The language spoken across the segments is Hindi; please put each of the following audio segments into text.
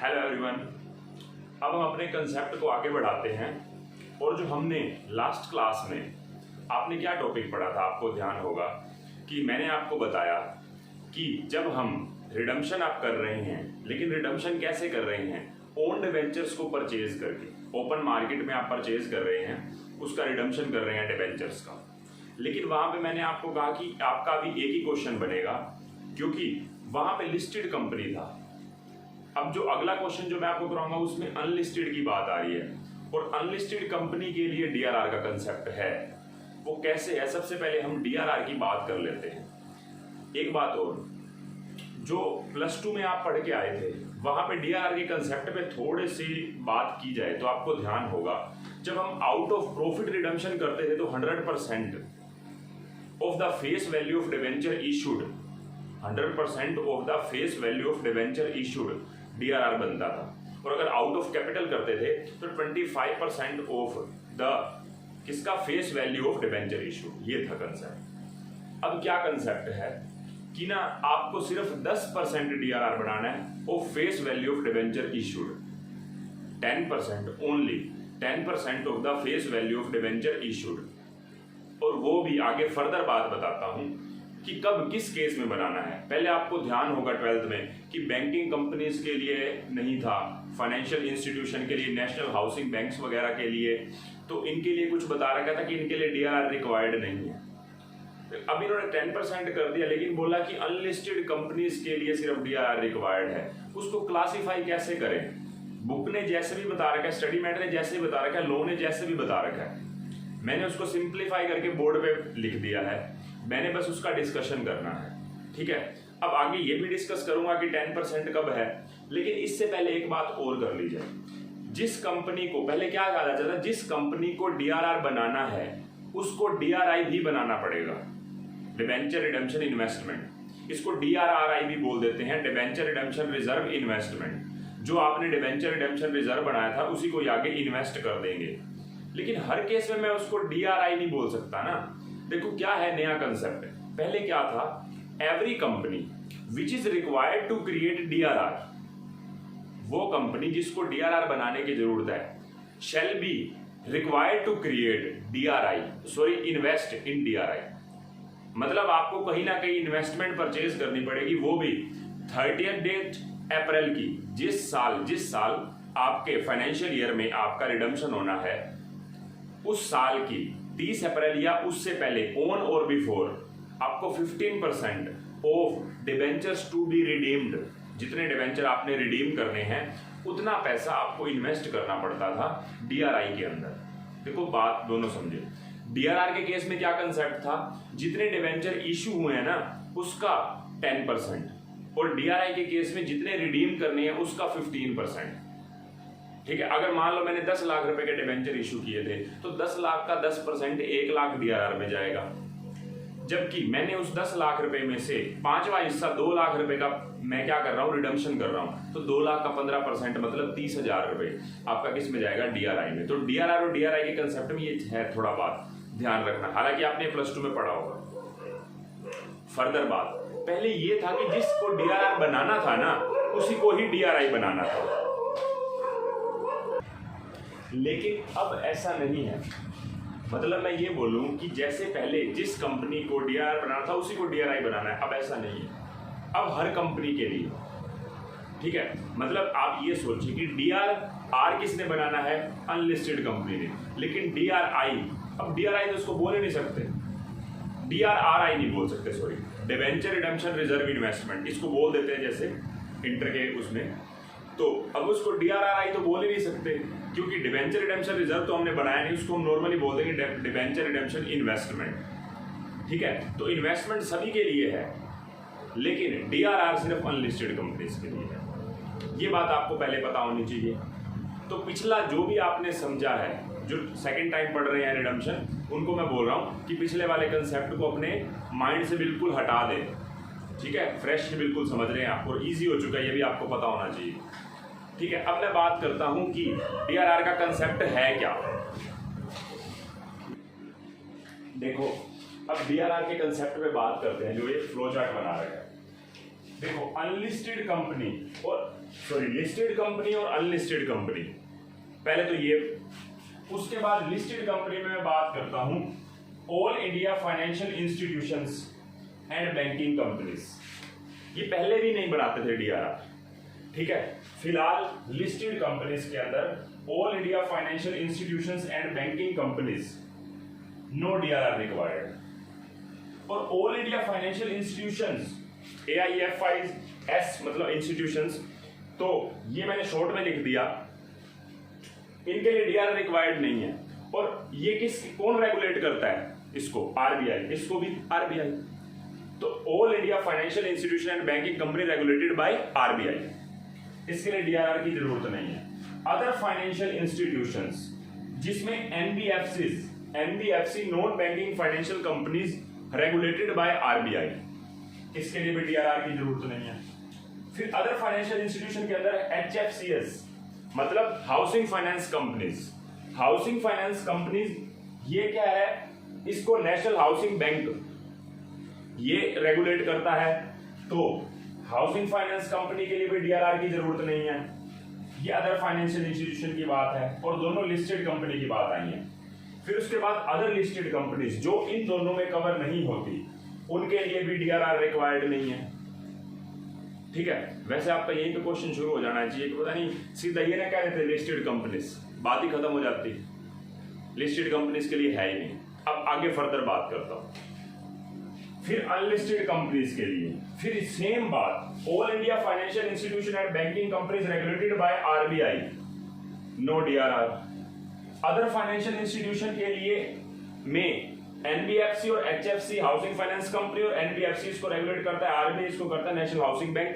Hello everyone. अब हम अपने कंसेप्ट को आगे बढ़ाते हैं और जो हमने लास्ट क्लास में आपने क्या टॉपिक पढ़ा था, आपको ध्यान होगा कि मैंने आपको बताया कि जब हम रिडम्पशन आप कर रहे हैं, लेकिन रिडम्पशन कैसे कर रहे हैं, ओन डिबेंचर्स को परचेज करके ओपन मार्केट में आप परचेज कर रहे हैं, उसका रिडम्पशन कर रहे हैं डिबेंचर्स का। लेकिन वहां पे मैंने आपको कहा कि आपका भी एक ही क्वेश्चन बनेगा क्योंकि वहां पे लिस्टेड कंपनी था। अब जो अगला क्वेश्चन जो मैं आपको कराऊंगा उसमें अनलिस्टेड की बात आ रही है और अनलिस्टेड कंपनी के लिए डीआरआर का कंसेप्ट है। वो कैसे है, सबसे पहले हम डीआरआर की बात कर लेते हैं। एक बात और, जो प्लस 2 में आप पढ़ के आए थे वहां पे डीआरआर के कंसेप्ट पे थोड़ी सी बात की जाए तो आपको ध्यान होगा, जब हम आउट ऑफ प्रॉफिट रिडम्पशन करते थे तो 100% of the face value of debenture issued 100% of the face value of debenture issued DRR बनता था। और अगर आउट ऑफ कैपिटल करते थे तो 25% ऑफ द किसका face value of debenture issued, ये था कंसेप्ट। अब क्या कंसेप्ट है कि ना आपको सिर्फ 10% डीआरआर बनाना है of face value of debenture issued, 10% only 10% of the face value of debenture issued. और वो भी आगे फर्दर बात बताता हूं कि कब किस केस में बनाना है। पहले आपको ध्यान होगा 12th में कि बैंकिंग कंपनीज के लिए नहीं था, फाइनेंशियल इंस्टीट्यूशन के लिए, नेशनल हाउसिंग बैंक्स वगैरह के लिए, तो इनके लिए कुछ बता रखा था कि इनके लिए डीआरआर रिक्वायर्ड नहीं है। अब इन्होंने 10% कर दिया, लेकिन बोला कि अनलिस्टेड कंपनीज के लिए सिर्फ डीआरआर रिक्वायर्ड है। उसको क्लासिफाई कैसे करें? बुक ने जैसे भी बता रखा है, स्टडी मैटर ने जैसे भी बता रखा है, लॉ ने जैसे भी बता रखा है, मैंने उसको सिंप्लीफाई करके बोर्ड पे लिख दिया है। मैंने बस उसका डिस्कशन करना है, ठीक है। अब आगे ये भी डिस्कस करूंगा कि 10% कब है, लेकिन इससे पहले एक बात और कर ली जाए। जिस कंपनी को पहले क्या कहा जाता था, जिस कंपनी को डीआरआर बनाना है उसको डीआरआई भी बनाना पड़ेगा, डिबेंचर रिडेम्पशन इन्वेस्टमेंट। इसको डीआरआरआई भी बोल देते हैं, डिबेंचर रिडेम्पशन रिजर्व इन्वेस्टमेंट। जो आपने डिबेंचर रिडेम्पशन रिजर्व बनाया था उसी को आगे इन्वेस्ट कर देंगे। लेकिन हर केस में मैं उसको डीआरआई नहीं बोल सकता ना। देखो क्या है नया कंसेप्ट। पहले क्या था, every company which is required to create DRR, वो कंपनी जिसको डीआरआर बनाने की जरूरत है, shall be required to create DRI, sorry invest in DRI. मतलब आपको कहीं ना कहीं इन्वेस्टमेंट परचेज करनी पड़ेगी, वो भी 30th डेट अप्रैल की। जिस साल आपके फाइनेंशियल ईयर में आपका रिडम्पशन होना है, उस साल की 30 अप्रैल या उससे पहले, ऑन और बिफोर, आपको 15% of debentures to be redeemed, जितने डिबेंचर आपने रिडीम करने हैं उतना पैसा आपको इन्वेस्ट करना पड़ता था डीआरआई के अंदर। देखो बात दोनों समझे। डीआरआर के केस में क्या कंसेप्ट था, जितने डिबेंचर इशू हुए हैं ना उसका 10%, और डीआरआई के केस में जितने रिडीम करने हैं उसका 15%। ठीक है। अगर मान लो मैंने 10 लाख रुपए के डिबेंचर इशू किए थे तो 10 लाख का 10% 1 लाख डीआरआर में जाएगा। जबकि मैंने उस 10 लाख रुपए में से 5वां हिस्सा 2 लाख रुपए का मैं क्या कर रहा हूँ, रिडम्पशन कर रहा हूँ, तो 2 लाख का 15% मतलब 30,000 रुपए आपका किस में जाएगा, डीआरआई में। तो डीआरआर और डीआरआई के कंसेप्ट में ये है थोड़ा बात ध्यान रखना, हालांकि आपने प्लस 2 में पढ़ा होगा। फर्दर बात, पहले ये था कि जिसको डीआरआर बनाना था ना उसी को ही डीआरआई बनाना था, लेकिन अब ऐसा नहीं है। मतलब मैं ये बोलूं कि जैसे पहले जिस कंपनी को डीआरआर बनाना था उसी को डीआरआई बनाना है, अब ऐसा नहीं है। अब हर कंपनी के लिए, ठीक है। मतलब आप ये सोचिए कि डीआरआर किसने बनाना है, अनलिस्टेड कंपनी ने, लेकिन डीआरआई, अब डीआरआई तो उसको बोल ही नहीं सकते, डीआरआरआई नहीं बोल सकते, sorry, debenture redemption reserve investment इसको बोल देते हैं जैसे इंटर के उसमें। तो अब उसको डीआरआरआई तो बोल ही नहीं सकते क्योंकि डिबेंचर रिडेम्पशन रिजर्व तो हमने बनाया नहीं, उसको हम नॉर्मली बोल देंगे डिबेंचर रिडेम्पशन इन्वेस्टमेंट। ठीक है। तो इन्वेस्टमेंट सभी के लिए है, लेकिन डीआरआर सिर्फ अनलिस्टेड कंपनीज के लिए है। ये बात आपको पहले पता होनी चाहिए। तो पिछला जो भी आपने समझा है, जो सेकंड टाइम पढ़ रहे हैं रिडम्पशन, उनको मैं बोल रहा हूँ कि पिछले वाले कंसेप्ट को अपने माइंड से बिल्कुल हटा दें, ठीक है। फ्रेश बिल्कुल समझ रहे हैं आप और इजी हो चुका है, ये भी आपको पता होना चाहिए, ठीक है। अब मैं बात करता हूं कि डीआरआर का कंसेप्ट है क्या। देखो अब डीआरआर के कंसेप्ट पे बात करते हैं, जो ये फ्लो चार्ट बना रहे हैं। देखो अनलिस्टेड कंपनी और सॉरी लिस्टेड कंपनी और अनलिस्टेड कंपनी, पहले तो ये, उसके बाद लिस्टेड कंपनी में मैं बात करता हूं all India financial institutions and banking companies. ये पहले भी नहीं बनाते थे डीआरआर, ठीक है। फिलहाल लिस्टेड कंपनीज के अंदर all India financial institutions and banking companies, no DRR required. और all India financial institutions, AIFIs मतलब इंस्टीट्यूशंस, तो ये मैंने शॉर्ट में लिख दिया, इनके लिए डीआरआर रिक्वायर्ड नहीं है। और ये कौन रेगुलेट करता है इसको? आरबीआई, इसको भी आरबीआई। तो all India financial institution and banking company regulated by RBI, इसके लिए डीआरआर की जरूरत नहीं है। अदर फाइनेंशियल इंस्टीट्यूशंस जिसमें NBFC non banking financial companies regulated by RBI, इसके लिए भी डीआरआर की जरूरत नहीं है। फिर अदर फाइनेंशियल इंस्टीट्यूशन के अंदर HFCS मतलब housing finance companies. Housing finance companies ये क्या है? इसको नेशनल हाउसिंग बैंक ये रेगुलेट करता है, तो हाउसिंग फाइनेंस कंपनी के लिए भी डीआरआर की जरूरत नहीं है। ये अदर फाइनेंशियल इंस्टीट्यूशन की बात है और दोनों लिस्टेड कंपनी की बात आई है। फिर उसके बाद अदर लिस्टेड कंपनीज जो इन दोनों में कवर नहीं होती, उनके लिए भी डीआरआर रिक्वायर्ड नहीं है, ठीक है। वैसे आपका यहीं पे क्वेश्चन शुरू हो जाना चाहिए कि पता नहीं सीधा ये ना कह देते लिस्टेड कंपनीज, बात ही खत्म हो जाती। लिस्टेड कंपनीज के लिए है ही नहीं। अब आगे फर्दर बात करता हूं। फिर अनलिस्टेड कंपनीज के लिए फिर सेम बात, all India financial institution and banking companies regulated by RBI, no DRR. Other financial institution के लिए में एनबीएफसी और एचएफसी हाउसिंग फाइनेंस कंपनी और एनबीएफसी इसको रेगुलेट करता है, आरबीआई इसको करता है नेशनल हाउसिंग बैंक,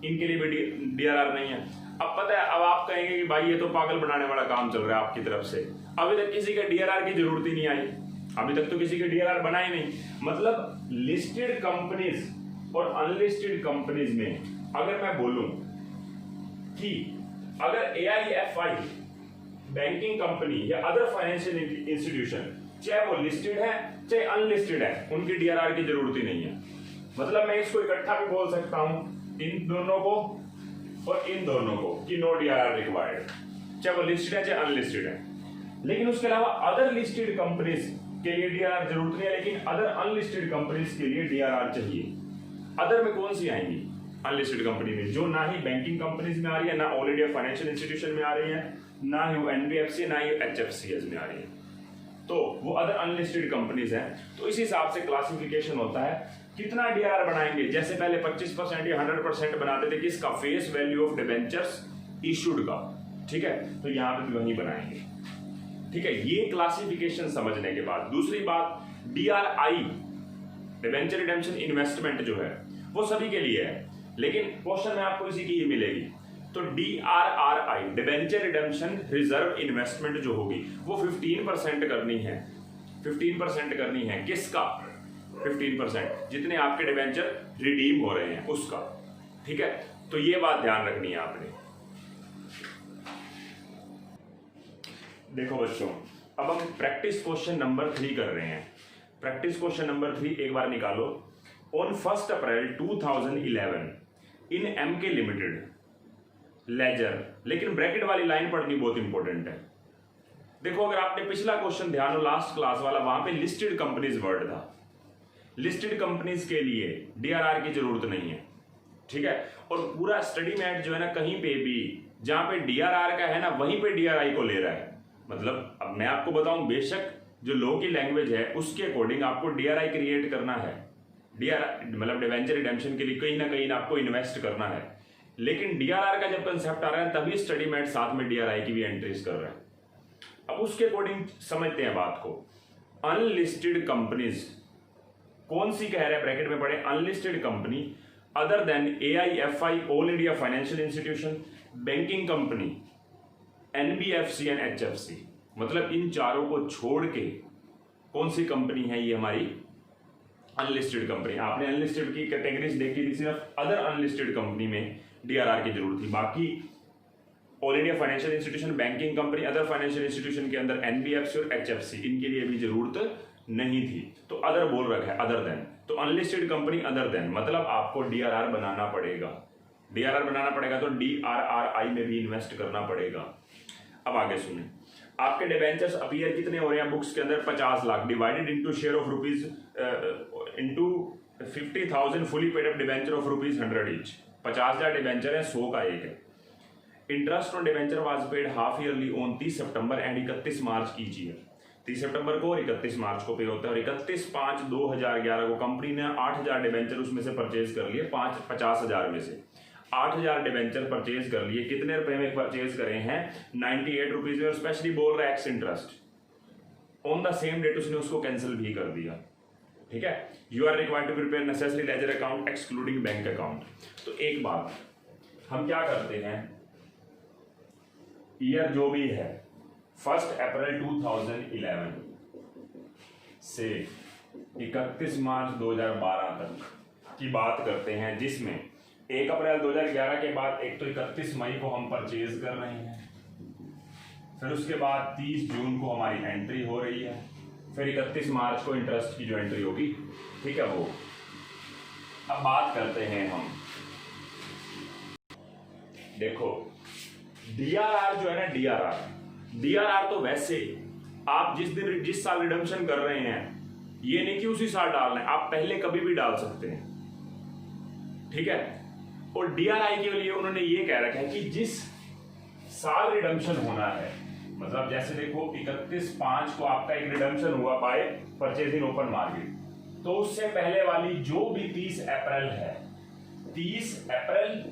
इनके लिए भी डीआरआर नहीं है। अब पता है, अब आप कहेंगे कि भाई ये तो पागल बनाने वाला काम चल रहा है आपकी तरफ से, अभी तक किसी का डीआरआर की जरूरत ही नहीं आई, अभी तक तो किसी के डीआरआर बना ही नहीं। मतलब लिस्टेड कंपनीज और अनलिस्टेड कंपनीज में अगर मैं बोलूं कि अगर AIFI बैंकिंग कंपनी या अदर फाइनेंशियल इंस्टीट्यूशन चाहे वो लिस्टेड है चाहे अनलिस्टेड है, उनकी डीआरआर की जरूरत ही नहीं है। मतलब मैं इसको इकट्ठा भी बोल सकता हूं, इन दोनों को और इन दोनों को, कि नो डीआरआर रिक्वायर्ड, चाहे वो लिस्टेड है चाहे अनलिस्टेड है। लेकिन उसके अलावा अदर लिस्टेड कंपनीज के लिए डीआरआर जरूरत नहीं है, लेकिन अदर अनलिस्टेड कंपनीज के लिए डीआरआर चाहिए। अदर में कौन सी आएंगी? अनलिस्टेड कंपनी में जो ना ही बैंकिंग कंपनीज में आ रही है, ना ऑल इंडिया फाइनेंशियल इंस्टीट्यूशन में आ रही है, ना ही वो एनबीएफसी, ना ही HFCS में आ रही है, तो वो अदर अनलिस्टेड कंपनीज हैं। तो इस हिसाब से क्लासिफिकेशन होता है कितना डीआरआर बनाएंगे। जैसे पहले 25% या 100% बनाते थे किसका? Face value of debentures issued का, ठीक है। तो यहाँ पे भी वही बनाएंगे, ठीक है। ये क्लासिफिकेशन समझने के बाद दूसरी बात, DRI डिबेंचर रिडेम्पशन इन्वेस्टमेंट जो है वो सभी के लिए है, लेकिन क्वेश्चन में आपको इसी की ही मिलेगी। तो DRRI debenture redemption reserve investment जो होगी वो 15% करनी है। 15% करनी है किसका? 15% जितने आपके डिबेंचर रिडीम हो रहे हैं उसका, ठीक है। तो ये बात ध्यान रखनी है आपने। देखो बच्चों, अब हम प्रैक्टिस क्वेश्चन नंबर 3 कर रहे हैं। प्रैक्टिस क्वेश्चन नंबर 3 एक बार निकालो। On 1 April 2011 in MK limited ledger, लेकिन ब्रैकेट वाली लाइन पढ़नी बहुत इंपॉर्टेंट है। देखो अगर आपने पिछला क्वेश्चन ध्यान हो लास्ट क्लास वाला, वहां पे लिस्टेड कंपनीज वर्ड था। लिस्टेड कंपनीज के लिए डीआरआर की जरूरत नहीं है, ठीक है। और पूरा स्टडी मैट जो है ना, कहीं पे भी जहां पे डीआरआर का है ना, वहीं पे डीआरआई को ले रहा है। मतलब अब मैं आपको बताऊं, बेशक जो लॉ की लैंग्वेज है उसके अकॉर्डिंग आपको डीआरआई क्रिएट करना है, डीआरआई मतलब डिवेंचर रिडेम्पशन के लिए कहीं ना कहीं आपको इन्वेस्ट करना है, लेकिन डीआरआर का जब कंसेप्ट आ रहा है तभी स्टडी मैट साथ में डीआरआई की भी एंट्रीज कर रहा है। अब उसके अकॉर्डिंग समझते हैं बात को। अनलिस्टेड कंपनीज कौन सी कह रहे हैं? ब्रैकेट में पढ़े, unlisted company other than AIFI all India financial institution, banking company, NBFC and HFC, मतलब इन चारों को छोड़ के कौन सी कंपनी है ये हमारी अनलिस्टेड कंपनी। आपने अनलिस्टेड की कैटेगरीज देखी थी, सिर्फ अदर अनलिस्टेड कंपनी में डीआरआर की जरूरत थी, बाकी all India financial institution, banking company, other financial institution के अंदर NBFC और HFC, इनके लिए भी जरूरत नहीं थी। तो अदर बोल रखा है, अदर देन, तो अनलिस्टेड कंपनी अदर देन, मतलब आपको डीआरआर बनाना पड़ेगा, DRR बनाना पड़ेगा तो DRRI में भी इन्वेस्ट करना पड़ेगा। अब आगे सुने, आपके डिबेंचर्स अपीयर कितने हो रहे हैं बुक्स के अंदर? 50 lakh divided into share of rupees into 50,000 fully paid up debenture of rupees 100 each. 50,000 debenture है, 100 का एक है। Interest on debenture was paid half yearly on 30 September and 31 March each year. 30 सितंबर को और 31 मार्च को पे होता है, और 31/5/2011 को कंपनी ने 8,000 डिबेंचर उसमें से परचेज कर लिए। 50,000 में से 8,000 डिबेंचर परचेज कर लिए। कितने रुपए में परचेज करे हैं? 98 रुपीज में। और स्पेशली बोल रहा है ex interest on the same date उसने उसको कैंसिल भी कर दिया। ठीक है, you are required to prepare necessary ledger account excluding bank account. तो एक बात हम क्या करते हैं, ईयर जो भी है 1 अप्रैल 2011 से 31 मार्च 2012 तक की बात करते हैं, जिसमें 1 अप्रैल 2011 के बाद एक तो 31 मई को हम परचेज कर रहे हैं, फिर उसके बाद 30 जून को हमारी एंट्री हो रही है, फिर 31 मार्च को इंटरेस्ट की जो एंट्री होगी, ठीक है वो। अब बात करते हैं हम, देखो DRR जो है ना, DRR तो वैसे आप जिस साल रिडम्पशन कर रहे हैं ये नहीं कि उसी साल डालना है, आप पहले कभी भी डाल सकते हैं। ठीक है, और DRI के लिए उन्होंने ये कह रखा है कि जिस साल रिडम्पशन होना है, मतलब जैसे देखो 31/5 को आपका एक रिडम्पशन हुआ बाय परचेजिंग ओपन मार्केट, तो उससे पहले वाली जो भी 30 अप्रैल है, 30 अप्रैल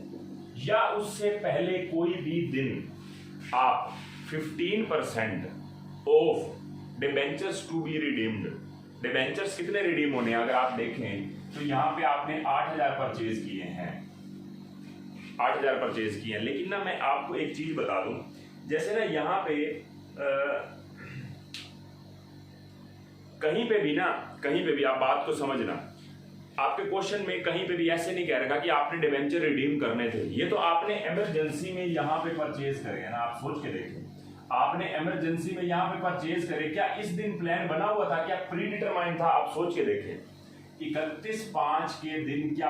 या उससे पहले कोई भी दिन आप 15% of debentures to be redeemed. Debentures कितने रिडीम होने हैं अगर आप देखें तो यहां पे आपने 8,000 परचेज किए हैं, 8,000 परचेज किए हैं। लेकिन ना मैं आपको एक चीज बता दूं, जैसे ना यहां पे कहीं पे भी आप बात को समझना, आपके क्वेश्चन में कहीं पे भी ऐसे नहीं कह रखा कि आपने डिबेंचर रिडीम करने थे, ये तो आपने इमरजेंसी में यहां पे परचेज करे है ना। आप सोच के देखें, आपने इमरजेंसी में यहां पे परचेज करे, क्या इस दिन प्लान बना हुआ था, क्या प्री डिटरमाइंड था? आप सोच के देखें, 31/5 के दिन क्या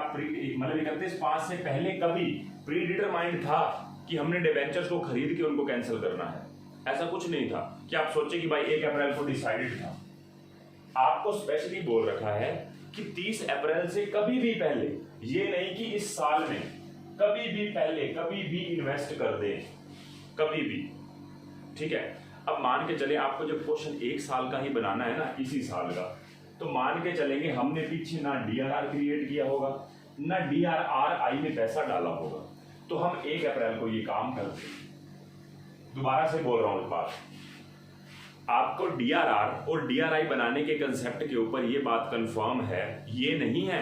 मतलब 31/5 से पहले कभी प्री डिटरमाइंड था कि हमने डिबेंचर्स को खरीद के उनको कैंसिल करना है? ऐसा कुछ नहीं था कि आप सोचे कि भाई 1 अप्रैल को डिसाइडेड था। आपको स्पेशली बोल रखा है कि 30 अप्रैल से कभी भी पहले, ये नहीं कि इस साल में, कभी भी पहले कभी भी इन्वेस्ट कर दे, कभी भी। ठीक है, अब मान के चले आपको जब क्वेश्चन 1 साल का ही बनाना है ना, इसी साल का, तो मान के चलेंगे हमने पीछे ना DRR क्रिएट किया होगा ना DRRI में पैसा डाला होगा, तो हम 1 अप्रैल को ये काम करते हैं। दोबारा से बोल रहा हूं इस बात, आपको DRR और DRI बनाने के कंसेप्ट के ऊपर ये बात कंफर्म है, ये नहीं है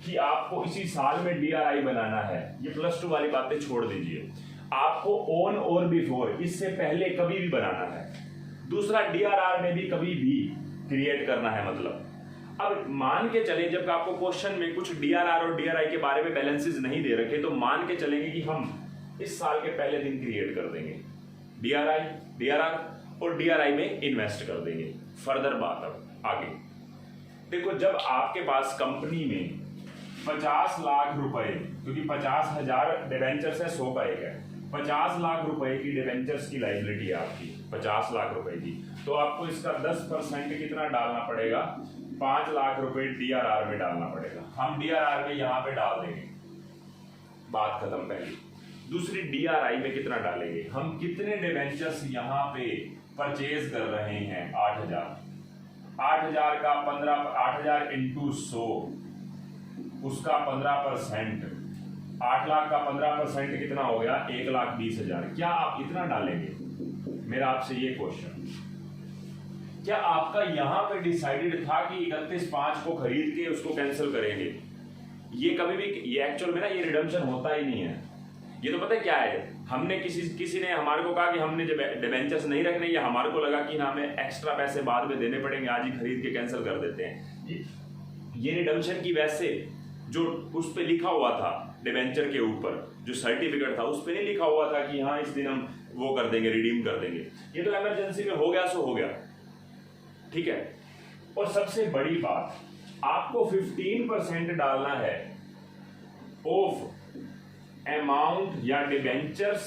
कि आपको इसी साल में DRI बनाना है। ये +2 वाली बातें छोड़ दीजिए, आपको ऑन और बिफोर, इससे पहले कभी भी बनाना है। दूसरा, DRR में भी कभी भी क्रिएट करना है। मतलब अब मान के चले जब आपको क्वेश्चन में कुछ DRR और DRI के बारे में बैलेंसेस नहीं दे रखे, तो मान के चलेंगे कि हम इस साल के पहले दिन क्रिएट कर देंगे DRR और DRI में इन्वेस्ट कर देंगे। फर्दर बात अब आगे देखो, जब आपके पास कंपनी में 50 लाख रुपए, क्योंकि 50,000 डिबेंचर्स है, 100 का एक है, 50 लाख रुपए की डिबेंचर्स की लाइबिलिटी है आपकी, 50 लाख रुपए की, तो आपको इसका 10% कितना डालना पड़ेगा? 5 लाख रुपए DRR में डालना पड़ेगा। हम DRR में यहाँ पे डाल देंगे, बात खत्म। पहली दूसरी, DRI में कितना डालेंगे? हम कितने डिबेंचर्स यहाँ पे परचेज कर रहे हैं? 8,000 का 8,000 इंटू 100, उसका 15%, 8 लाख का 15% कितना हो गया? 1,20,000। क्या आप इतना डालेंगे? मेरा आपसे ये क्वेश्चन, क्या आपका यहां पे डिसाइडेड था कि 31/5 को खरीद के उसको कैंसिल करेंगे? ये कभी भी, ये एक्चुअल में ना ये रिडम्पशन होता ही नहीं है। ये तो पता है क्या है, हमने किसी ने हमारे को कहा कि हमने जब डिबेंचर्स नहीं रखने, या हमारे को लगा कि ना हमें एक्स्ट्रा पैसे बाद में देने पड़ेंगे, आज ही खरीद के कैंसिल कर देते हैं। ये रिडम्पशन की वैसे जो उस पर लिखा हुआ था डिबेंचर के ऊपर, जो सर्टिफिकेट था उस पर नहीं लिखा हुआ था कि हाँ इस दिन हम वो कर देंगे, रिडीम कर देंगे। ये तो इमरजेंसी में हो गया सो हो गया। ठीक है, और सबसे बड़ी बात, आपको 15% डालना है ऑफ अमाउंट या डिबेंचर्स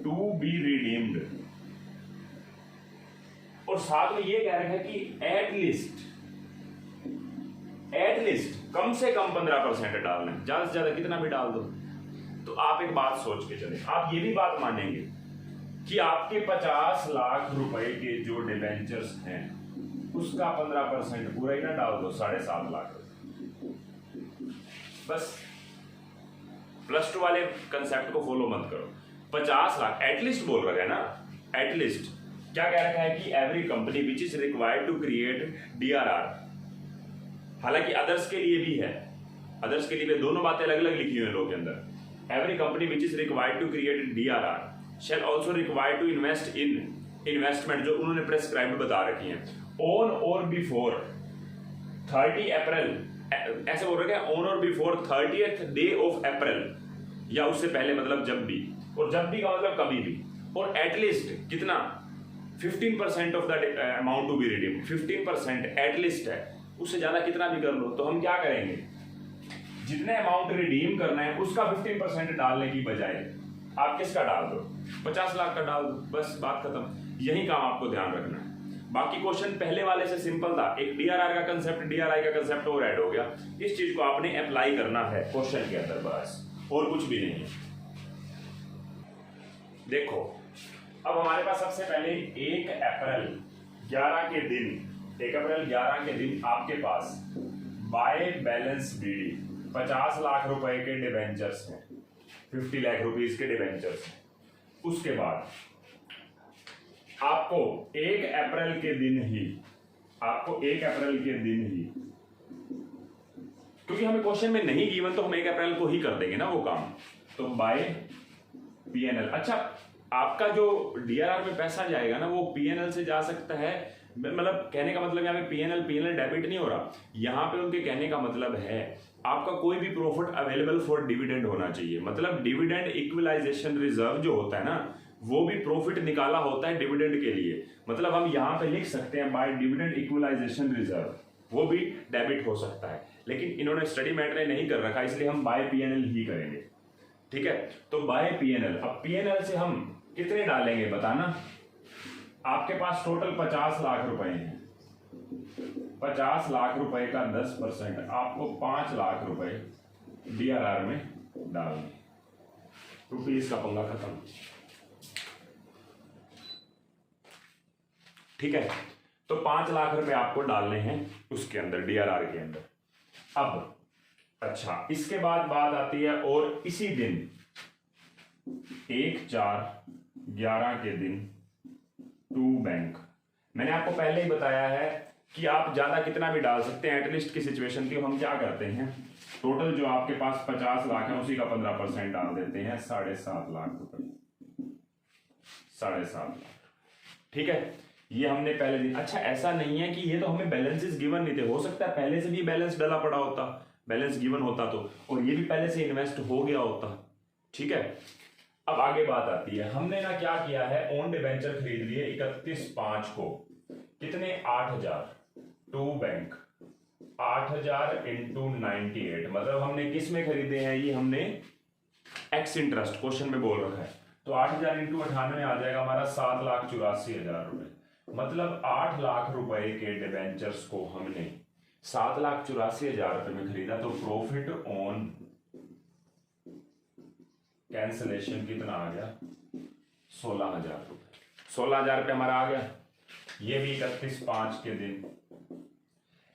टू बी रिडीम्ड, और साथ में ये कह रखा है कि एटलीस्ट कम से कम 15% डालना है, ज्यादा से ज्यादा कितना भी डाल दो। तो आप एक बात सोच के चले, आप ये भी बात मानेंगे कि आपके 50 लाख रुपए के जो डिबेंचर्स हैं उसका 15% पूरा ही ना डाल दो, 7.5 लाख रुपए। बस +2 वाले कंसेप्ट को फॉलो मत करो। 50 लाख एटलीस्ट बोल रहे हैं ना, एटलीस्ट क्या कह रखा है कि every company which is required to create DRR, हालांकि अदर्स के लिए भी है, अदर्स के लिए भी दोनों बातें अलग अलग लिखी हुई हैं लोग के अंदर। Every company which is required to create DRR shall also required to invest in investment, जो उन्होंने प्रेस्क्राइब्ड बता रखी है, ऑन और बिफोर 30 अप्रैल, ऐसे बोल रहे हैं ऑन और before 30th day of April, या उससे पहले मतलब जब भी, और जब भी का मतलब कभी भी, और एटलीस्ट कितना 15% of the amount to be redeemed, 15% at least है, उससे ज्यादा कितना भी कर लो। तो हम क्या करेंगे, जितने अमाउंट रिडीम करना है उसका 15% डालने की बजाय आप किसका डाल दो, 50 लाख का डाल दो, बस बात खत्म। यही काम आपको ध्यान रखना है। बाकी क्वेश्चन पहले वाले से सिंपल था, एक DRR का कंसेप्ट, DRI का कंसेप्ट और ऐड हो गया, इस चीज को आपने अप्लाई करना है क्वेश्चन के अंदर, बस और कुछ भी नहीं। देखो अब हमारे पास सबसे पहले 1 अप्रैल 11 के दिन, 1 अप्रैल 11 के दिन आपके पास बाय बैलेंस BD 50 लाख रुपए के डिबेंचर्स हैं, 50 लाख रुपीस के डिबेंचर्स हैं। उसके बाद आपको 1 अप्रैल के दिन ही, आपको 1 अप्रैल के दिन ही, क्योंकि हमें क्वेश्चन में नहीं गिवन तो हम 1 अप्रैल को ही कर देंगे ना वो काम, तो बाय PNL। अच्छा, आपका जो DRR में पैसा जाएगा ना वो PNL से जा सकता है, मतलब कहने का मतलब यहाँ पे PNL डेबिट नहीं हो रहा, यहाँ पे उनके कहने का मतलब है आपका कोई भी प्रॉफिट अवेलेबल फॉर डिविडेंड होना चाहिए, मतलब डिविडेंड इक्वलाइजेशन रिजर्व जो होता है ना वो भी प्रॉफिट निकाला होता है डिविडेंड के लिए, मतलब हम यहाँ पे लिख सकते हैं बाय डिविडेंड इक्वलाइजेशन रिजर्व, वो भी डेबिट हो सकता है, लेकिन इन्होंने स्टडी मैटर नहीं कर रखा इसलिए हम बाय PNL ही करेंगे। ठीक है, तो बाय PNL, अब PNL से हम कितने डालेंगे बताना, आपके पास टोटल 50 लाख रुपए हैं, 50 लाख रुपए का 10% आपको 5 लाख रुपए DRR में डालने, रुपीज का पंगा खत्म। ठीक है, तो 5 लाख रुपए आपको डालने हैं उसके अंदर, DRR के अंदर। अब अच्छा, इसके बाद बात आती है, और इसी दिन 1/4/11 के दिन टू बैंक, मैंने आपको पहले ही बताया है कि आप ज्यादा कितना भी डाल सकते हैं, एटलीस्ट की सिचुएशन थी। हम क्या करते हैं, टोटल जो आपके पास 50 लाख है उसी का 15% डाल देते हैं, 7.5 लाख रुपए, 7.5 लाख। ठीक है, ये हमने पहले दिन। अच्छा, ऐसा नहीं है कि ये तो हमें बैलेंसेस गिवन नहीं थे, हो सकता है पहले से भी बैलेंस डला पड़ा होता, बैलेंस गिवन होता तो, और ये भी पहले से इन्वेस्ट हो गया होता। ठीक है, अब आगे बात आती है, हमने ना क्या किया है, ओन डिबेंचर खरीद लिए 31/5 को, कितने, 8,000, टू बैंक 8,000 इंटू 98, मतलब हमने किस में खरीदे हैं, ये हमने एक्स इंटरेस्ट क्वेश्चन में बोल रखा है, तो 8,000 इंटू 98 आ जाएगा हमारा 7,84,000 रुपए, मतलब 8 लाख रुपए के डिबेंचर्स को हमने 7,84,000 रुपए में खरीदा, तो प्रॉफिट ऑन कैंसलेशन कितना आ गया, 16,000 रुपए, 16,000 रुपए हमारा आ गया। ये भी 31/5 के दिन,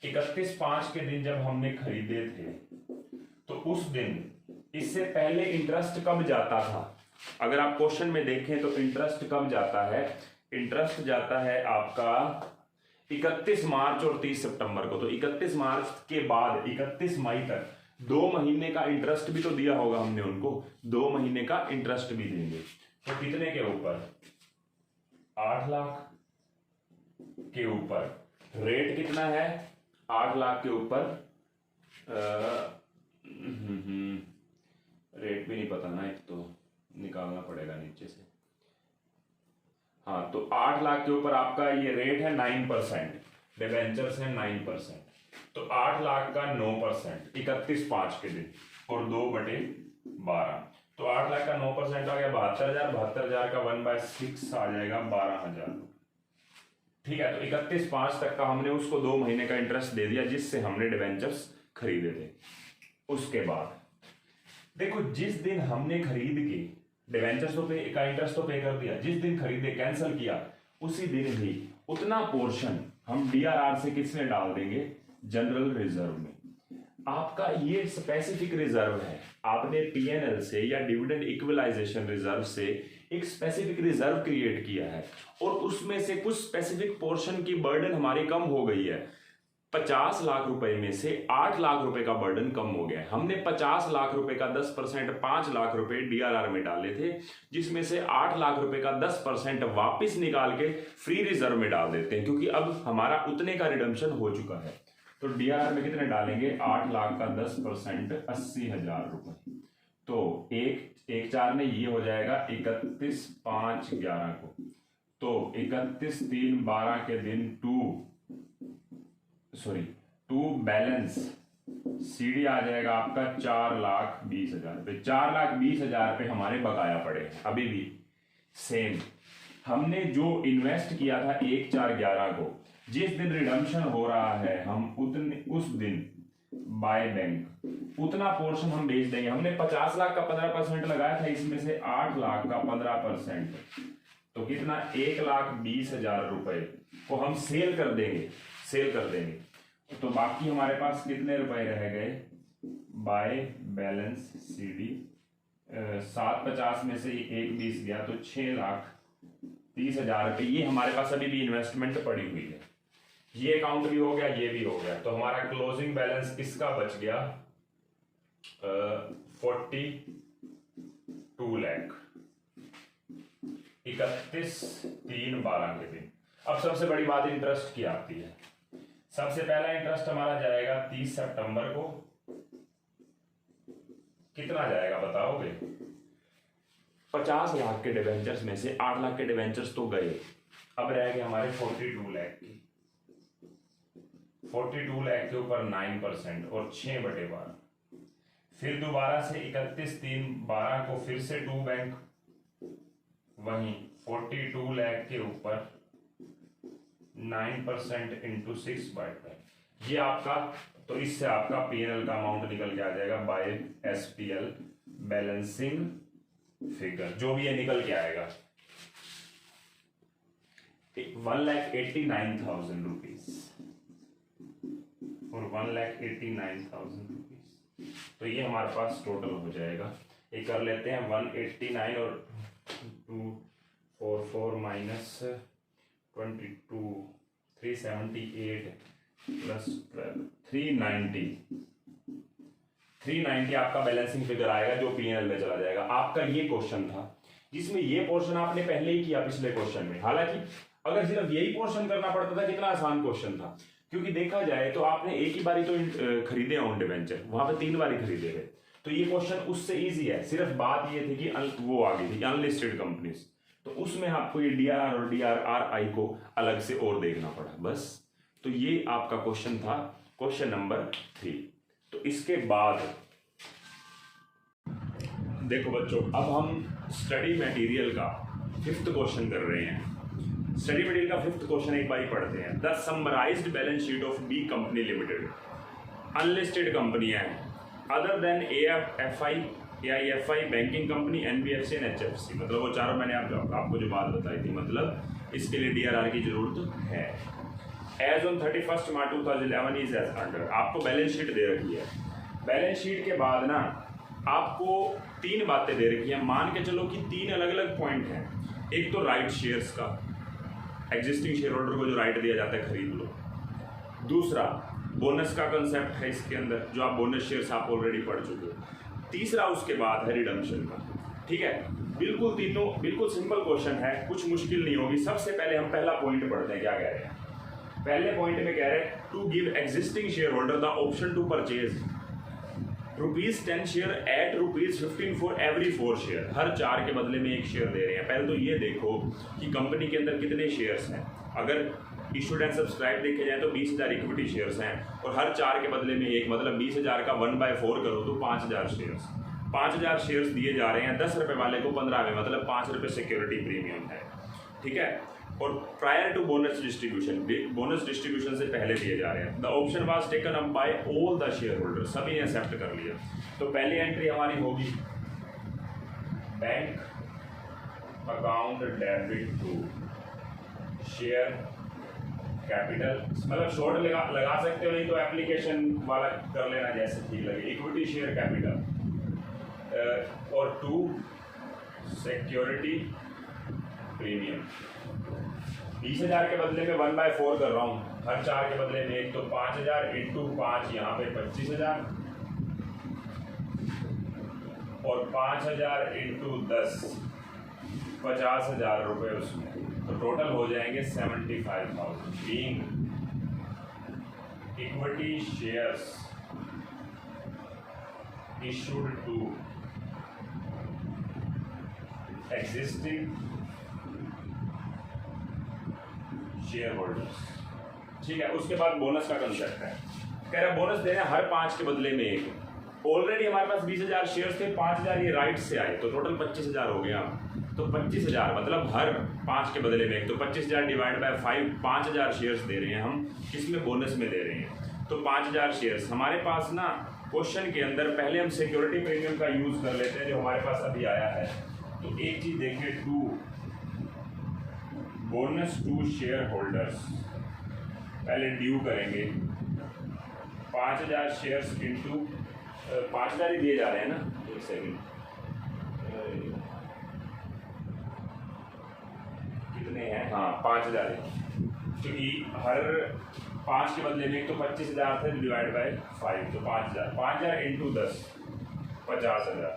31/5 के दिन जब हमने खरीदे थे तो उस दिन, इससे पहले इंटरेस्ट कब जाता था, अगर आप क्वेश्चन में देखें तो इंटरेस्ट कब जाता है, इंटरेस्ट जाता है आपका 31 मार्च और 30 सितंबर को, तो 31 मार्च के बाद 31 मई तक 2 महीने का इंटरेस्ट भी तो दिया होगा हमने उनको, 2 महीने का इंटरेस्ट भी देंगे, तो कितने के ऊपर, 8 लाख के ऊपर, रेट कितना है, 8 लाख के ऊपर, रेट भी नहीं पता ना, एक तो निकालना पड़ेगा नीचे से, हाँ, तो 8 लाख के ऊपर आपका ये रेट है 9%, डिबेंचर्स है 9%, तो 8 लाख का 9% 31/5 के दिन और 2/12, तो 8 लाख का 9% आ गया 72,000, 72,000 का 1/6 आ जाएगा 12,000। ठीक है, तो 31/5 तक का हमने उसको 2 महीने का इंटरेस्ट दे दिया जिससे हमने डिवेंचर्स खरीदे थे। उसके बाद देखो, जिस दिन हमने खरीद के डिवेंचर्स तो पे का इंटरेस्ट तो पे कर दिया, जिस दिन खरीदे कैंसिल किया उसी दिन ही उतना पोर्शन हम डीआरआर से किसमें डाल देंगे, जनरल रिजर्व में। आपका ये स्पेसिफिक रिजर्व है, आपने पीएनएल से या डिविडेंड इक्वलाइजेशन रिजर्व से एक स्पेसिफिक रिजर्व क्रिएट किया है और उसमें से कुछ स्पेसिफिक पोर्शन की बर्डन हमारी कम हो गई है। 50 लाख रुपए में से 8 लाख रुपए का बर्डन कम हो गया है। हमने 50 लाख रुपए का 10% 5 लाख रुपए डीआरआर में डाले थे, जिसमें से 8 लाख रुपए का 10% वापस निकाल के फ्री रिजर्व में डाल देते हैं, क्योंकि अब हमारा उतने का रिडम्पशन हो चुका है। तो डीआरआर में कितने डालेंगे, 8 लाख का 10% 80,000 रुपए। तो एक 4 में ये हो जाएगा 31/5/11 को, तो 31/3/12 के दिन टू बैलेंस सीडी आ जाएगा आपका 4,20,000 रुपये। 4,20,000 रुपये हमारे बकाया पड़े हैं अभी भी। सेम हमने जो इन्वेस्ट किया था 1/4/11 को, जिस दिन रिडम्पशन हो रहा है हम उस दिन बाय बैंक उतना पोर्शन हम बेच देंगे। हमने 50 लाख का 15% लगाया था, इसमें से 8 लाख का 15%, तो कितना 1,20,000 रुपए को हम सेल कर देंगे। तो बाकी हमारे पास कितने रुपए रह गए, बाय बैलेंस सीडी 750 में से 1,20 गया तो 6,30,000 रुपये। ये हमारे पास अभी भी इन्वेस्टमेंट पड़ी हुई है। ये अकाउंट भी हो गया, ये भी हो गया, तो हमारा क्लोजिंग बैलेंस किसका बच गया, 42 लाख 31/3/12 के दिन। अब सबसे बड़ी बात इंटरेस्ट की आती है। सबसे पहला इंटरेस्ट हमारा जाएगा 30 सितंबर को, कितना जाएगा बताओगे, 50 लाख के डिवेंचर्स में से 8 लाख के डिवेंचर्स तो गए, अब रह गए हमारे 42 लाख की। 42 लाख के ऊपर 9% और 6/12। फिर दोबारा से 31/3/12 को फिर से 2 बैंक, वहीं 42 लाख के ऊपर 9% इंटू 6/12। ये आपका, तो इससे आपका पीएनएल का अमाउंट निकल के आ जाएगा बाय एसपीएल बैलेंसिंग फिगर, जो भी ये निकल के आएगा 1,89,000 रुपीज और 1,89,000 रुपीज। तो ये हमारे पास टोटल हो जाएगा। ये कर लेते हैं 189 और 244 माइनस 22 378 प्लस 12 390 आपका बैलेंसिंग फिगर आएगा जो पीएनएल में चला जाएगा। आपका ये क्वेश्चन था जिसमें ये पोर्शन आपने पहले ही किया पिछले क्वेश्चन में। हालांकि अगर सिर्फ यही पोर्शन करना पड़ता था कितना आसान क्वेश्चन था, क्योंकि देखा जाए तो आपने एक ही बारी तो खरीदे ऑन डिवेंचर, वहां पे 3 बारी खरीदे थे, तो ये क्वेश्चन उससे इजी है। सिर्फ बात ये थी कि वो आ गई थी अनलिस्टेड कंपनीज, तो उसमें आपको ये डीआरआर और डीआरआरआई को अलग से और देखना पड़ा बस। तो ये आपका क्वेश्चन था, क्वेश्चन नंबर 3। तो इसके बाद देखो बच्चों, अब हम स्टडी मटेरियल का 5th क्वेश्चन कर रहे हैं। स्टडी मटेरियल का 5th क्वेश्चन एक बार ही पढ़ते हैं। The summarised balance sheet of B company limited, unlisted कंपनियां हैं other than AFI, AIFI, banking company, NBFC and HFC, मतलब वो चारों मैंने आपको जो बात बताई थी, मतलब इसके लिए डीआरआर की जरूरत है। As on 31 March 2011 is as under. आपको बैलेंस शीट दे रखी है। बैलेंस शीट के बाद ना आपको 3 बातें दे रखी है। मान के चलो कि 3 अलग अलग पॉइंट हैं। एक तो राइट शेयर्स का, एग्जिस्टिंग शेयर होल्डर को जो राइट दिया जाता है खरीद लो। दूसरा बोनस का कंसेप्ट है इसके अंदर, जो आप बोनस शेयर्स आप ऑलरेडी पढ़ चुके हो। तीसरा उसके बाद है रिडम्पशन का। ठीक है, बिल्कुल तीनों बिल्कुल सिंपल क्वेश्चन है, कुछ मुश्किल नहीं होगी। सबसे पहले हम पहला पॉइंट पढ़ते हैं, क्या कह रहे हैं। पहले पॉइंट में कह रहे हैं to give existing shareholder the option to purchase ₹10 share at ₹15 for every 4 share. हर 4 के बदले में 1 शेयर दे रहे हैं। पहले तो ये देखो कि कंपनी के अंदर कितने शेयर्स हैं। अगर इशूड एंड सब्सक्राइब देखे जाए तो 20,000 इक्विटी शेयर्स हैं और हर 4 के बदले में एक, मतलब 20,000 का 1/4 करो तो 5,000 शेयर्स। 5,000 शेयर्स दिए जा रहे हैं 10 रुपये वाले को 15 में, मतलब 5 रुपये सिक्योरिटी प्रीमियम है, ठीक है। और प्रायर टू बोनस डिस्ट्रीब्यूशन से पहले दिए जा रहे हैं। The option was taken up by all the share holder, सभी ने एक्सेप्ट कर लिया। तो पहली एंट्री हमारी होगी bank account debit to share capital, मतलब शॉर्ट लगा सकते हो, नहीं तो एप्लीकेशन वाला कर लेना जैसे ठीक लगे। इक्विटी शेयर कैपिटल और टू सिक्योरिटी प्रीमियम। 20,000 के बदले में 1/4 कर रहा हूँ, हर 4 के बदले में एक, तो 5,000 इंटू 5 यहाँ पे 25,000 और 5,000 इंटू 10 50,000 रुपये उसमें, तो टोटल हो जाएंगे 75,000 being equity shares issued to existing shareholders, ठीक है। उसके बाद बोनस का कंसेप्ट है, कह रहा बोनस देना हर 5 के बदले में एक। ऑलरेडी हमारे पास 20,000 शेयर्स थे, 5,000 ये राइट से आए, तो टोटल 25,000 हो गया। तो 25,000 मतलब हर 5 के बदले में एक, तो 25,000 डिवाइड बाय 5, 5,000 शेयर्स दे रहे हैं हम, किसमें बोनस में दे रहे हैं। तो 5,000 शेयर्स हमारे पास ना क्वेश्चन के अंदर पहले हम सिक्योरिटी प्रीमियम का यूज़ कर लेते हैं जो हमारे पास अभी आया है। तो एक चीज़ देखिए, to bonus to shareholders, पहले ड्यू करेंगे 5,000 शेयर्स इंटू 5,000 ही दिए जा रहे हैं ना, एक सेकेंड, कितने हैं, हाँ 5,000 है, क्योंकि हर 5 के बदले में एक तो 25,000 थे डिवाइड बाय 5, तो 5,000 इंटू 10 50,000,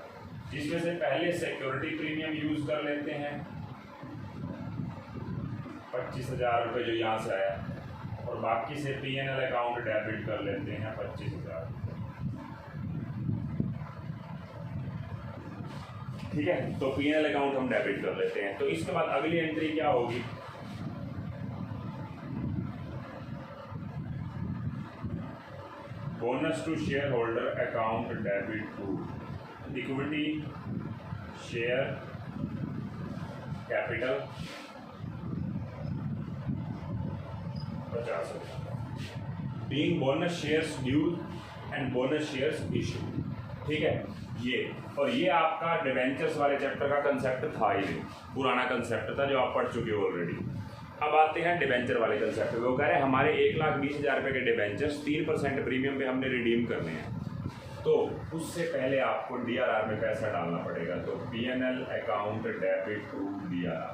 जिसमें से पहले सिक्योरिटी प्रीमियम यूज़ कर लेते हैं 25,000 रुपये जो यहाँ से आया, और बाकी से P&L अकाउंट डेबिट कर लेते हैं 25,000, ठीक है। तो P&L अकाउंट हम डेबिट कर लेते हैं। तो इसके बाद अगली एंट्री क्या होगी, bonus to shareholders account debit to equity share capital 50,000 being bonus shares due and bonus shares issue, ठीक है। ये और ये आपका डिवेंचर्स वाले चैप्टर का कंसेप्ट था, ये पुराना कंसेप्ट था जो आप पढ़ चुके हो ऑलरेडी। अब आते हैं डिवेंचर वाले कंसेप्ट पे। वो कह रहे हैं हमारे 1,20,000 रुपये के डिवेंचर्स 3% प्रीमियम पे हमने रिडीम करने हैं, तो उससे पहले आपको DRR में पैसा डालना पड़ेगा। तो P&L account debit to DRR,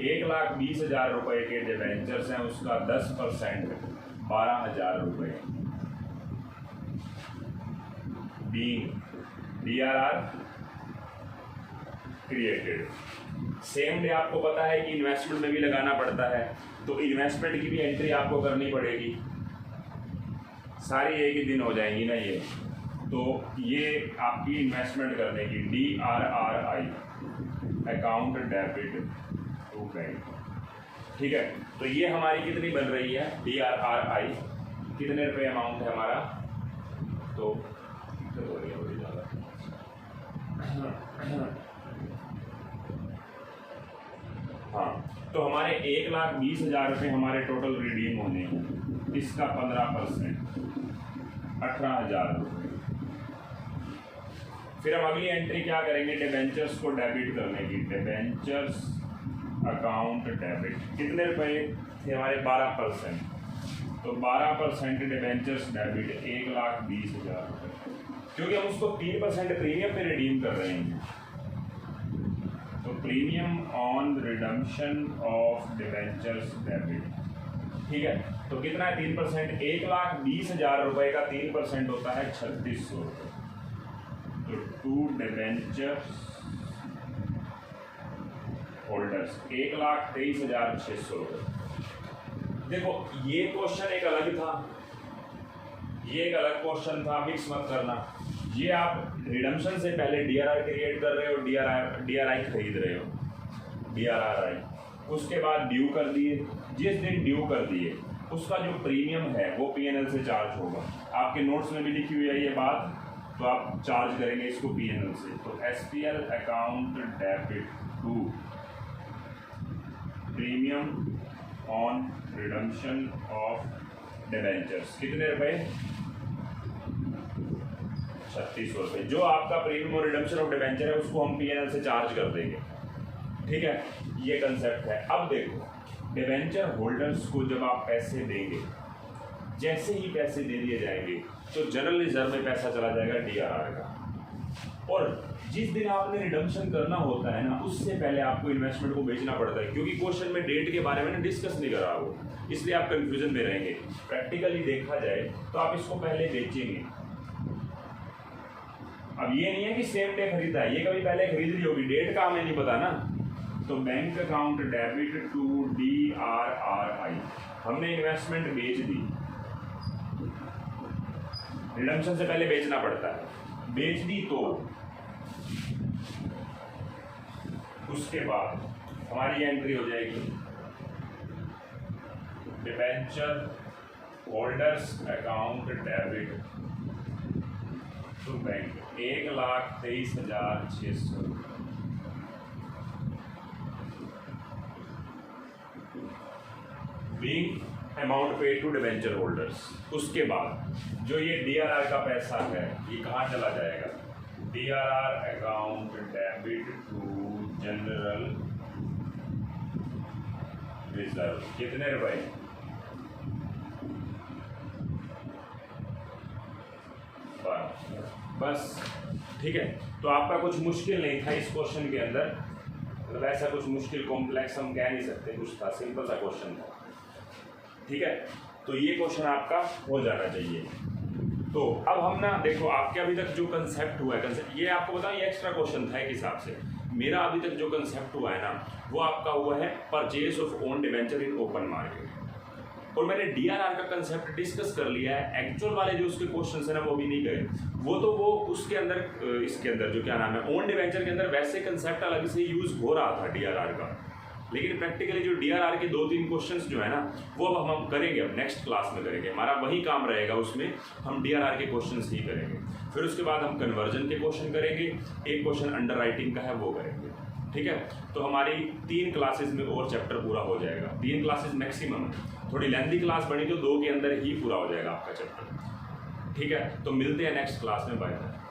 1,20,000 रुपये के डिवेंचर्स हैं, उसका 10% 12,000 रुपये being DRR created. Same day आपको पता है कि इन्वेस्टमेंट में भी लगाना पड़ता है, तो इन्वेस्टमेंट की भी एंट्री आपको करनी पड़ेगी, सारी एक ही दिन हो जाएंगी ना ये। तो ये आपकी इन्वेस्टमेंट करने की DRRI account debit to bank, ठीक है। तो ये हमारी कितनी बन रही है DRRI, कितने रुपए अमाउंट है हमारा, तो हाँ, तो हमारे 1,20,000 रुपये हमारे टोटल रिडीम होने हैं, इसका 15% 18,000 रुपये। फिर हम अगली एंट्री क्या करेंगे, डिबेंचर्स को डेबिट करने की। डिबेंचर्स अकाउंट डेबिट कितने रुपए थे हमारे, 12%, तो 12% डिबेंचर्स डेबिट 1,20,000 रुपये, क्योंकि हम उसको 3% प्रीमियम पे रिडीम कर रहे हैं। तो premium on redemption of debentures debit, ठीक है। तो कितना है 3%, 1,20,000 रुपये का 3% होता है 3,600 रुपये। तो टू डिबेंचर्स होल्डर्स 1,23,600 रुपये। देखो ये क्वेश्चन एक अलग था, ये एक अलग क्वेश्चन था, मिक्स मत करना। ये आप रिडम्पशन से पहले DRR क्रिएट कर रहे हो, DRI खरीद रहे हो, DRRI, उसके बाद ड्यू कर दिए, जिस दिन ड्यू कर दिए उसका जो प्रीमियम है वो P&L से चार्ज होगा। आपके नोट्स में भी लिखी हुई है ये बात, तो आप चार्ज करेंगे इसको P&L से। तो SPL account debit to premium on redemption of debentures, कितने रुपए? 3600 रुपये। जो आपका प्रीमियम और रिडम्पशन ऑफ डिबेंचर है उसको हम P&L से चार्ज कर देंगे। ठीक है, ये कंसेप्ट है। अब देखो, डिबेंचर होल्डर्स को जब आप पैसे देंगे, जैसे ही पैसे दे दिए जाएंगे तो जनरल रिजर्व में पैसा चला जाएगा DRR का, और जिस दिन आपने रिडम्पशन करना होता है ना, उससे पहले आपको इन्वेस्टमेंट को बेचना पड़ता है, क्योंकि क्वेश्चन में डेट के बारे में डिस्कस नहीं करा वो, इसलिए आप कंफ्यूजन में रहेंगे। प्रैक्टिकली देखा जाए तो आप इसको पहले बेचेंगे। अब ये नहीं है कि सेम डे खरीदा है, ये कभी पहले खरीद ली होगी, डेट का हमें नहीं पता ना। तो bank account debit to DRRI, हमने इन्वेस्टमेंट बेच दी, रिडम्पशन से पहले बेचना पड़ता है, बेच दी तो उसके बाद हमारी एंट्री हो जाएगी debenture holders account debit to bank 1,23,600। Being amount paid to debenture holders. उसके बाद जो ये DRR का पैसा है ये कहाँ चला जाएगा? DRR account debit to general reserve, कितने रुपए? बस। ठीक है, तो आपका कुछ मुश्किल नहीं था इस क्वेश्चन के अंदर, मतलब ऐसा कुछ मुश्किल कॉम्प्लेक्स हम कह नहीं सकते, कुछ था, सिंपल सा क्वेश्चन था। ठीक है, तो ये क्वेश्चन आपका हो जाना चाहिए। तो अब हम ना देखो, आपके अभी तक जो कंसेप्ट हुआ है, कंसेप्ट ये आपको बताऊं, ये एक्स्ट्रा क्वेश्चन था एक हिसाब से। मेरा अभी तक जो कंसेप्ट हुआ है ना, वो आपका हुआ है purchase of own debenture in open market, और मैंने DRR का कंसेप्ट डिस्कस कर लिया है। एक्चुअल वाले जो उसके क्वेश्चंस है ना वो भी नहीं गए, वो तो वो उसके अंदर इसके अंदर जो क्या नाम है ओन डिबेंचर के अंदर वैसे कंसेप्ट अलग से यूज हो रहा था DRR का, लेकिन प्रैक्टिकली जो DRR के 2-3 क्वेश्चंस जो है ना वो अब हम करेंगे, अब नेक्स्ट क्लास में करेंगे, हमारा वही काम रहेगा, उसमें हम DRR के क्वेश्चंस ही करेंगे। फिर उसके बाद हम कन्वर्जन के क्वेश्चन करेंगे, एक क्वेश्चन अंडर राइटिंग का है वो करेंगे। ठीक है, तो हमारी 3 क्लासेस में और चैप्टर पूरा हो जाएगा, 3 क्लासेस मैक्सिमम, थोड़ी लेंथी क्लास बनी तो 2 के अंदर ही पूरा हो जाएगा आपका चैप्टर। ठीक है, तो मिलते हैं नेक्स्ट क्लास में, बाय बाय।